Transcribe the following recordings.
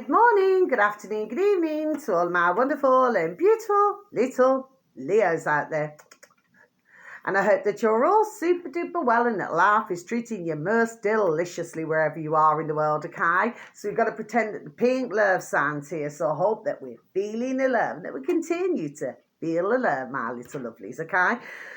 Good morning, good afternoon, good evening to all my wonderful and beautiful little Leos out there. And I hope that you're all super duper well and that life is treating you most deliciously wherever you are in the world, okay? So we've got to pretend that the pink love signs here. So I hope that we're feeling the love and that we continue to feel the love, my little lovelies, okay?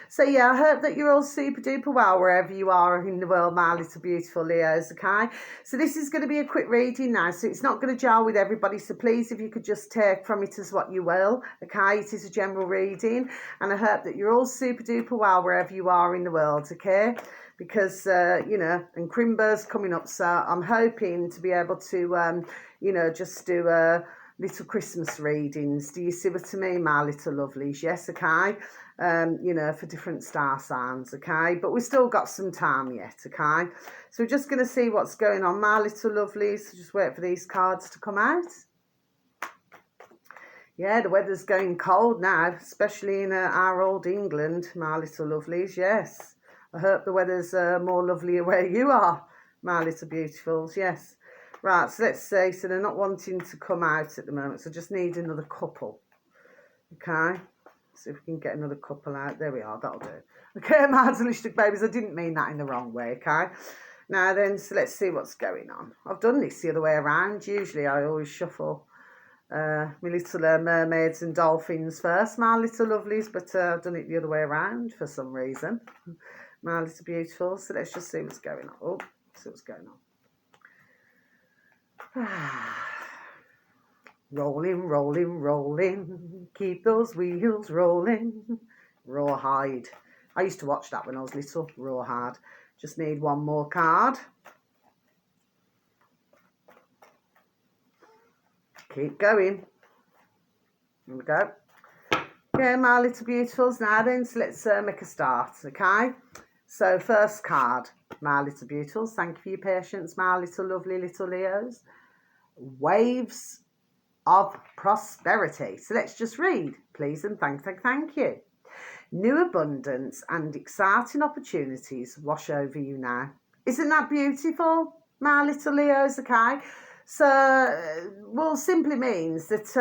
So yeah, I hope that you're all super duper well wherever you are in the world, my little beautiful Leos, okay? So this is going to be a quick reading now, so it's not going to gel with everybody. So please, if you could just take from it as what you will, okay? It is a general reading, and I hope that you're all super duper well wherever you are in the world, okay? Because, and Crimber's coming up, so I'm hoping to be able to, just do little Christmas readings. Do you see what I mean, my little lovelies? Yes, okay? For different star signs, okay? But we've still got some time yet, okay? So we're just going to see what's going on, my little lovelies. So just wait for these cards to come out. Yeah, the weather's going cold now, especially in our old England, my little lovelies, yes. I hope the weather's more lovely where you are, my little beautifuls, yes. Right, so let's see. So they're not wanting to come out at the moment, so just need another couple, okay? See if we can get another couple out. There we are, that'll do. Okay, my delicious babies, I didn't mean that in the wrong way, okay? Now then, so let's see what's going on. I've done this the other way around. Usually I always shuffle my little mermaids and dolphins first, my little lovelies, but I've done it the other way around for some reason. My little beautiful. So let's just see what's going on. Oh, see what's going on. Rolling, rolling, rolling. Keep those wheels rolling. Rawhide. I used to watch that when I was little. Rawhide. Just need one more card. Keep going. Here we go. Okay, my little beautifuls. Now then, so let's make a start, okay? So first card, my little beautifuls. Thank you for your patience, my little lovely little Leos. Waves of prosperity. So let's just read, please, and thank you. New abundance and exciting opportunities wash over you now. Isn't that beautiful, my little Leos, okay? So, well, simply means that,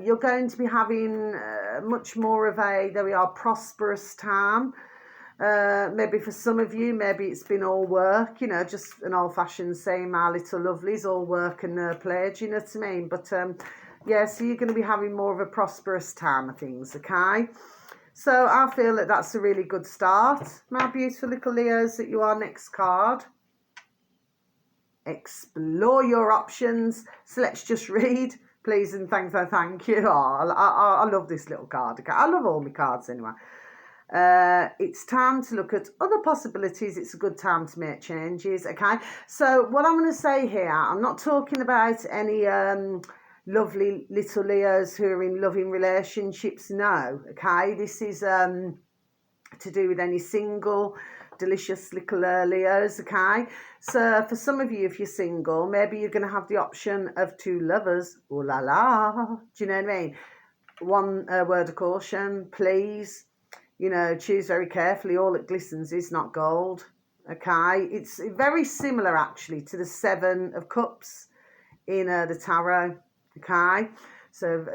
you're going to be having much more of a, prosperous time. Maybe for some of you, maybe it's been all work, just an old-fashioned saying, my little lovelies, all work and no play, do you know what I mean? But, so you're going to be having more of a prosperous time of things, okay? So I feel that that's a really good start. My beautiful little Leos, that you are. Next card. Explore your options. So let's just read, please, and thank you. Oh, I love this little card. Okay? I love all my cards anyway. It's time to look at other possibilities. It's a good time to make changes, okay? So what I'm going to say here, I'm not talking about any lovely little Leos who are in loving relationships, no, okay? This is to do with any single delicious little Leos, okay? So for some of you, if you're single, maybe you're going to have the option of two lovers. Ooh la la, do you know what I mean? One word of caution, please. Choose very carefully. All that glistens is not gold, okay? It's very similar, actually, to the Seven of Cups in the Tarot, okay? So,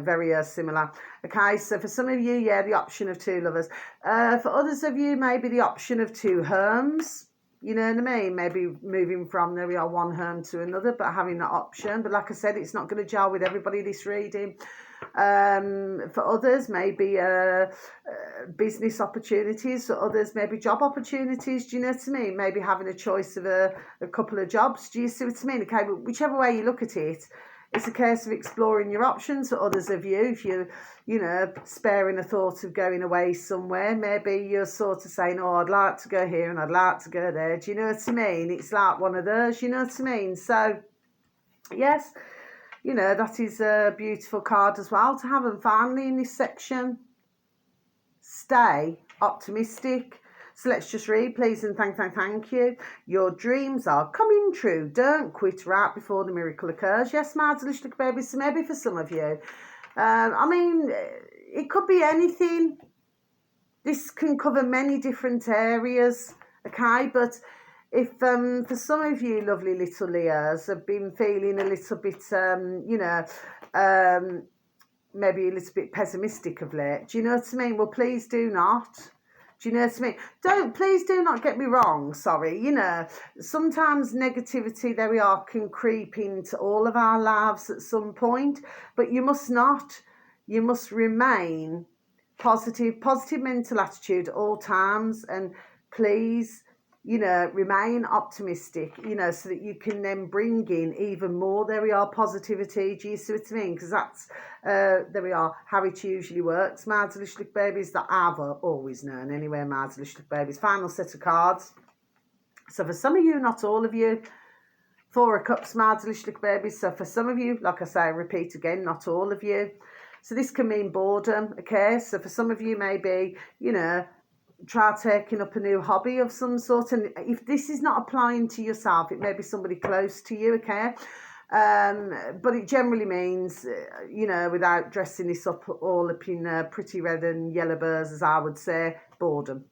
very similar. Okay, so for some of you, yeah, the option of two lovers. For others of you, maybe the option of two herms. You know what I mean? Maybe moving from, there we are, one herm to another, but having that option. But like I said, it's not going to gel with everybody, this reading. For others, maybe business opportunities. For others, maybe job opportunities. Do you know what I mean? Maybe having a choice of a couple of jobs. Do you see what I mean? Okay, but whichever way you look at it, it's a case of exploring your options. For others of you, if you're, sparing a thought of going away somewhere, maybe you're sort of saying, oh, I'd like to go here and I'd like to go there. Do you know what I mean? It's like one of those, you know what I mean? So, yes, that is a beautiful card as well to have. And finally, in this section, stay optimistic. So let's just read, please, and thank you. Your dreams are coming true. Don't quit right before the miracle occurs. Yes, my delicious little baby. So maybe for some of you, it could be anything. This can cover many different areas, okay? But if for some of you lovely little Leos have been feeling a little bit, maybe a little bit pessimistic of late, do you know what I mean? Well, please do not. Do you know what I mean? Please do not get me wrong, sorry. Sometimes negativity, there we are, can creep into all of our lives at some point, but you must not. You must remain positive mental attitude at all times, and please, remain optimistic, so that you can then bring in even more, there we are, positivity. Do you see what I mean? Because that's, there we are, how it usually works. My delicious babies, that I've always known anyway, my delicious babies. Final set of cards. So for some of you, not all of you, Four of Cups, my delicious babies. So for some of you, like I say, repeat again, not all of you. So this can mean boredom, okay? So for some of you, maybe, try taking up a new hobby of some sort. And if this is not applying to yourself, it may be somebody close to you, okay? But it generally means, without dressing this up all up in pretty red and yellow birds, as I would say, boredom,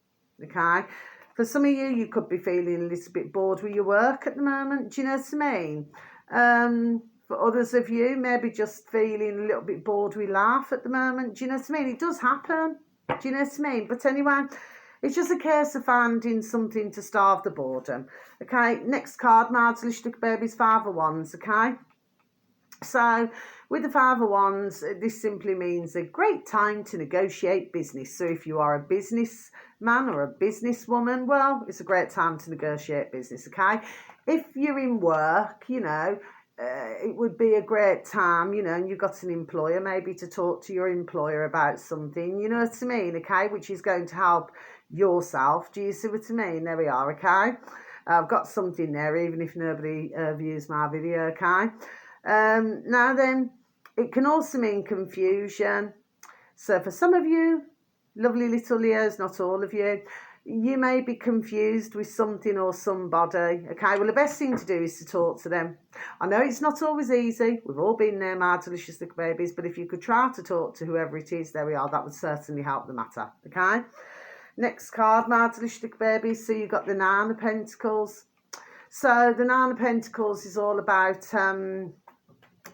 okay? For some of you, you could be feeling a little bit bored with your work at the moment. Do you know what I mean? For others of you, maybe just feeling a little bit bored with life at the moment. Do you know what I mean? It does happen. Do you know what I mean? But anyway, it's just a case of finding something to starve the boredom. Okay, next card, my delicious babies, Five of Wands, okay? So with the Five of Wands, this simply means a great time to negotiate business. So if you are a businessman or a businesswoman, well, it's a great time to negotiate business, okay? If you're in work, it would be a great time, and you've got an employer, maybe to talk to your employer about something, you know what I mean, okay, which is going to help yourself. Do you see what I mean? There we are, okay? I've got something there, even if nobody views my video, okay? Now then, it can also mean confusion. So for some of you, lovely little Leos, not all of you, you may be confused with something or somebody, okay? Well, the best thing to do is to talk to them. I know it's not always easy. We've all been there, my delicious little babies, but if you could try to talk to whoever it is, there we are, that would certainly help the matter, okay? Next card, my delicious little babies. So you've got the Nine of Pentacles. So the Nine of Pentacles is all about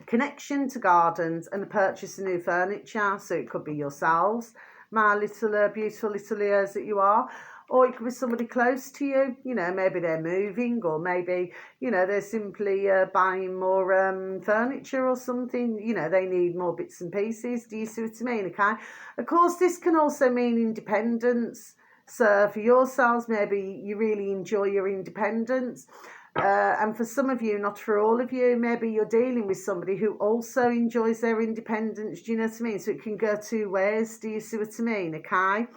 connection to gardens and the purchase of new furniture. So it could be yourselves, my little beautiful little Leos that you are, or it could be somebody close to you. Maybe they're moving, or maybe they're simply buying more furniture or something. They need more bits and pieces. Do you see what I mean? Okay, of course this can also mean independence. So for yourselves, maybe you really enjoy your independence. And for some of you, not for all of you, maybe you're dealing with somebody who also enjoys their independence. Do you know what I mean? So it can go two ways. Do you see what I mean? Okay.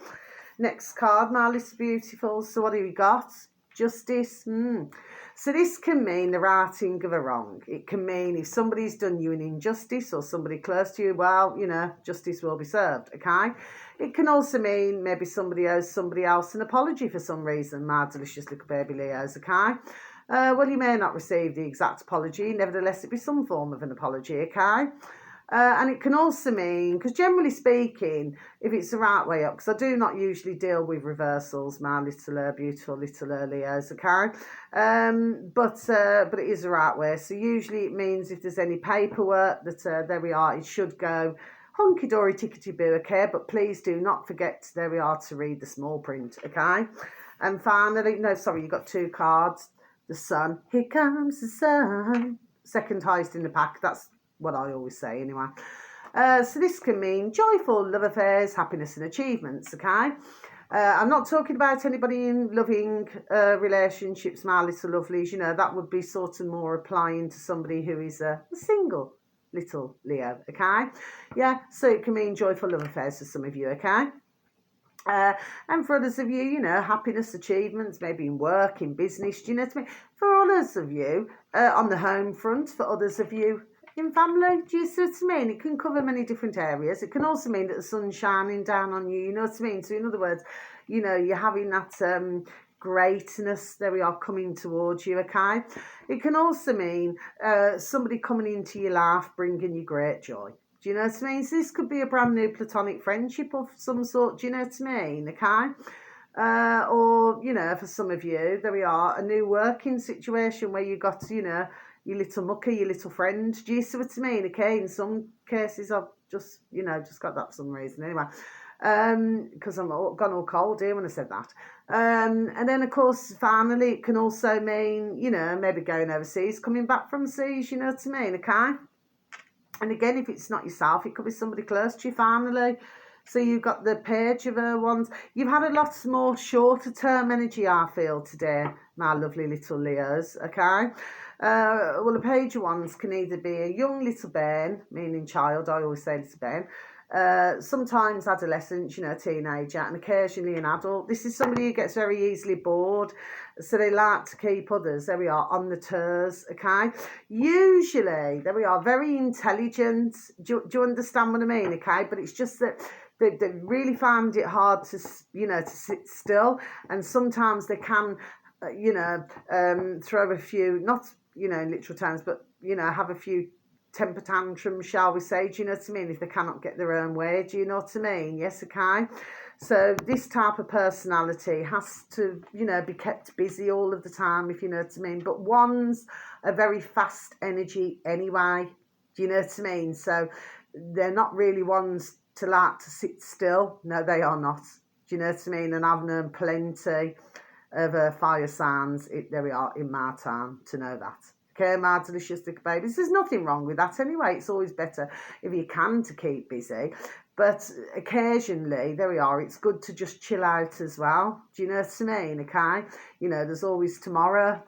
Next card, my little beautiful. So what do we got? Justice. So this can mean the righting of a wrong. It can mean if somebody's done you an injustice or somebody close to you, well, justice will be served, okay? It can also mean maybe somebody owes somebody else an apology for some reason, my delicious little baby Leos, okay? Well, you may not receive the exact apology. Nevertheless, it'd be some form of an apology, okay? And it can also mean, because generally speaking, if it's the right way up, because I do not usually deal with reversals, my little beautiful little Leos, okay? But it is the right way. So usually it means if there's any paperwork that, there we are, it should go hunky-dory, tickety-boo, okay? But please do not forget, there we are, to read the small print, okay? And finally, no, sorry, you've got two cards. The sun, here comes the sun. Second highest in the pack, that's what I always say anyway. So this can mean joyful love affairs, happiness and achievements, okay? I'm not talking about anybody in loving relationships, my little lovelies. That would be sort of more applying to somebody who is a single little Leo, okay? Yeah, so it can mean joyful love affairs for some of you, okay? And for others of you, happiness, achievements, maybe in work, in business, do you know what I mean? For others of you, on the home front, for others of you, in family, do you see what I mean? It can cover many different areas. It can also mean that the sun's shining down on you, you know what I mean? So in other words, you're having that greatness, there we are, coming towards you, okay? It can also mean somebody coming into your life, bringing you great joy. Do you know what I mean? So this could be a brand new platonic friendship of some sort. Do you know what I mean? Okay. Or, you know, for some of you, there we are, a new working situation where you got, you know, your little mucker, your little friend. Do you see what I mean? Okay, in some cases, I've just, you know, just got that for some reason. Anyway, because I'm gone all cold here when I said that. And then, of course, finally, it can also mean, you know, maybe going overseas, coming back from seas, you know what I mean? Okay. And again, if it's not yourself, it could be somebody close to you, family. So you've got the page of ones. You've had a lot more shorter term energy, I feel, today, my lovely little Leos, okay? Well, the page of wands can either be a young little bairn, meaning child, I always say little bairn, sometimes adolescent, you know, teenager, and occasionally an adult. This is somebody who gets very easily bored, so they like to keep others, there we are, on the tours, okay? Usually, there we are, very intelligent. Do you understand what I mean, okay? But it's just that they really find it hard to, you know, to sit still, and sometimes they can, you know, throw a few, not, you know, in literal terms, but, you know, have a few temper tantrums, shall we say, do you know what I mean, if they cannot get their own way, do you know what I mean? Yes, okay. So this type of personality has to, you know, be kept busy all of the time, if you know what I mean. But ones are very fast energy anyway, do you know what I mean? So they're not really ones to like to sit still. No, they are not. Do you know what I mean? And I've known plenty of fire signs, there we are, in my time, to know that. Okay, my delicious little babies. There's nothing wrong with that anyway. It's always better if you can to keep busy. But occasionally, there we are, it's good to just chill out as well. Do you know what I mean? Okay? You know, there's always tomorrow.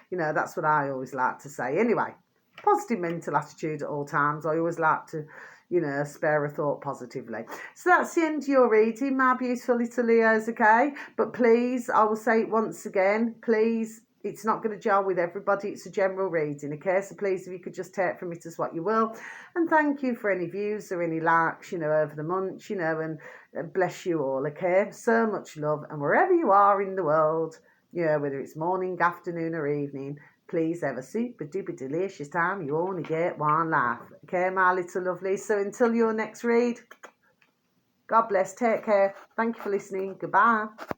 You know, that's what I always like to say. Anyway, positive mental attitude at all times. I always like to, you know, spare a thought positively. So that's the end of your reading, my beautiful little Leos, okay? But please, I will say it once again, please, it's not going to gel with everybody. It's a general reading, okay? So please, if you could just take from it as what you will. And thank you for any views or any likes, you know, over the months, you know, and bless you all, okay? So much love. And wherever you are in the world, you know, whether it's morning, afternoon or evening, please have a super duper delicious time. You only get one life. Okay, my little lovely. So until your next read, God bless. Take care. Thank you for listening. Goodbye.